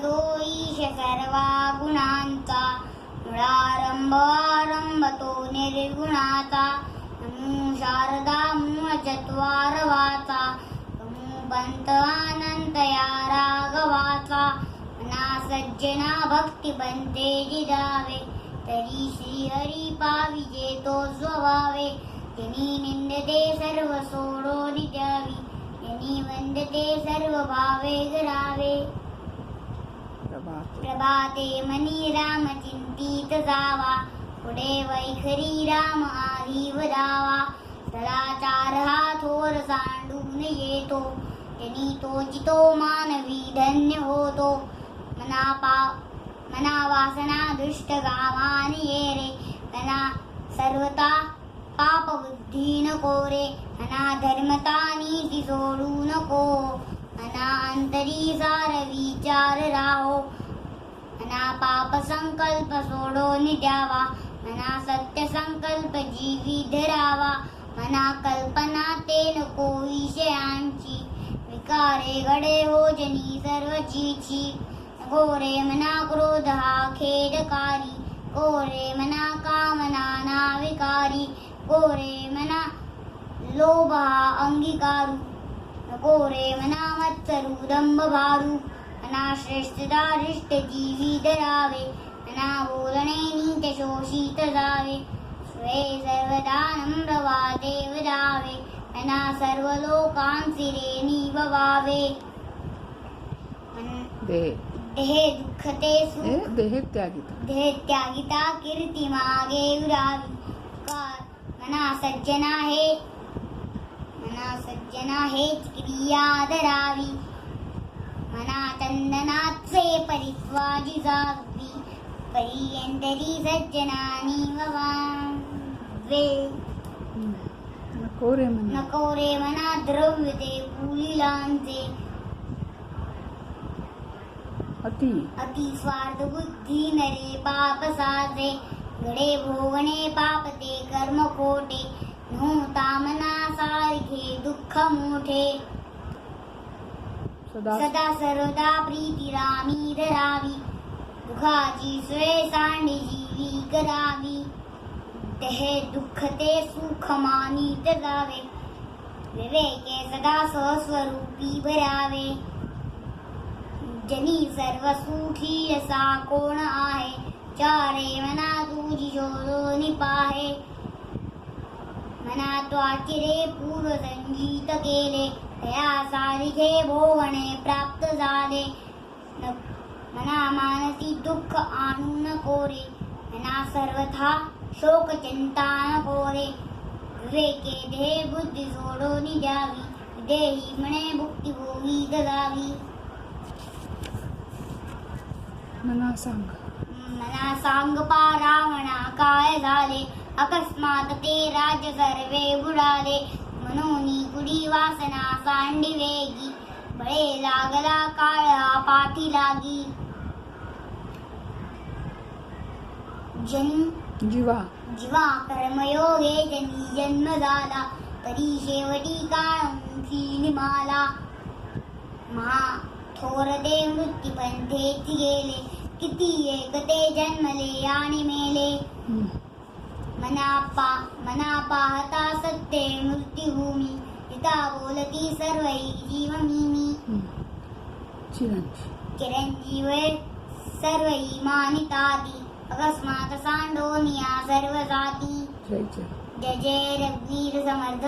तो ईश सर्वा गुणांचा, मूळारंभ तो निर्गुणाचा. नमो शारदा मूळ चत्वारवाचा, नमो पंत अनंत या राघवाचा. मना सज्जना भक्ती बनते जिजावे, तरी श्री हरी पाविजे तो स्वभावे. जनी निंदते सर्व सोडून द्यावी, जनी वंदते सर्व भावे घडावे. प्रभाते मनी राम चिंतित जावा, पुढे वैखरी राम आधी वदावा. सदाचार हा थोर सांडून येतो, जनी तो जितो मानवी धन्य होतो. मना वासना दुष्ट गावान ये रे, मना सर्वता पाप बुद्धी नको रे. मना धर्मता नीती सोडू नको, मना अंतरी सार विचार राहो. मना पाप संकल्प सोडून द्यावा, मना सत्य संकल्प जीवी धरावा. मना कल्पना ते नको विषयांची, विकारे घडे हो जनी सर्व चीची. गोरे मना क्रोध हा खेदकारी, गोरे मना कामना ना विकारी. गोरे मना लोभ हा अंगीकारू, गोरे मना मत्सरू दंभ भारू. मना श्रेष्ठता रिष्ट जीवी धरावे, मना बोलणे नीत शोषित जावे. स्वे सर्वदा नम्र देव जावे, मना सर्व लोकांसी रे निभवावे. देह दुःखते सुख, देह त्यागिता कीर्ती मागे उरावी. मना सज्जना हेच क्रिया धरावी, मना चंदनाचे परित्वाजी जावी. परियंतरी सज्जनानी ववावे. नको रे मना द्रव्य ते पुलिलांचे, अति स्वार्थ बुद्धी नरे पाप साजे. घडे भोगणे पाप ते कर्म खोटे, नव्हता मना सारखे दुःख मोठे. सदा सर्वदा प्रीती रामी धरावी, दुःखाची सोय सांडी जीवी करावी. ते दुःख ते सुख मानित जावे, विवेके सदा सहस्वरूपी भरावे. जनी सर्व सुखी असा कोण आहे, चारे मना तुझी शोधून पाहे. मना त्वाचिरे पूर्व संगीत केले, त्या सारिखे भोगणे प्राप्त झाले. मना मानसी दुःख आणू नको रे, मना सर्वथा शोक चिंता नको रे. विवेके देह बुद्धी सोडून द्यावी, देही म्हणे भुक्ती भोगी जगावी. मना सांग रावणा काय झाले, अकस्मात ते राज्य सर्वे बुडाले. मनोनी कुडी वासना सांडी वेगी, बळे लागला काळ पाठी लागी. जीवा कर्मयोगे जनी जन्म झाला, तरी शेवटी काळ मुखी निमाला. थोर दे मृत्यू पंथेची गेले, किती एकते जन्मले आणि मेले. मना पाहता सत्य मृत्यूभूमी, पिता बोलती सर्व जीव मी. चिरंजीव सर्व मानिताती, अकस्मात सांडोनिया सर्व जाती. जय जय रघुवीर समर्थ.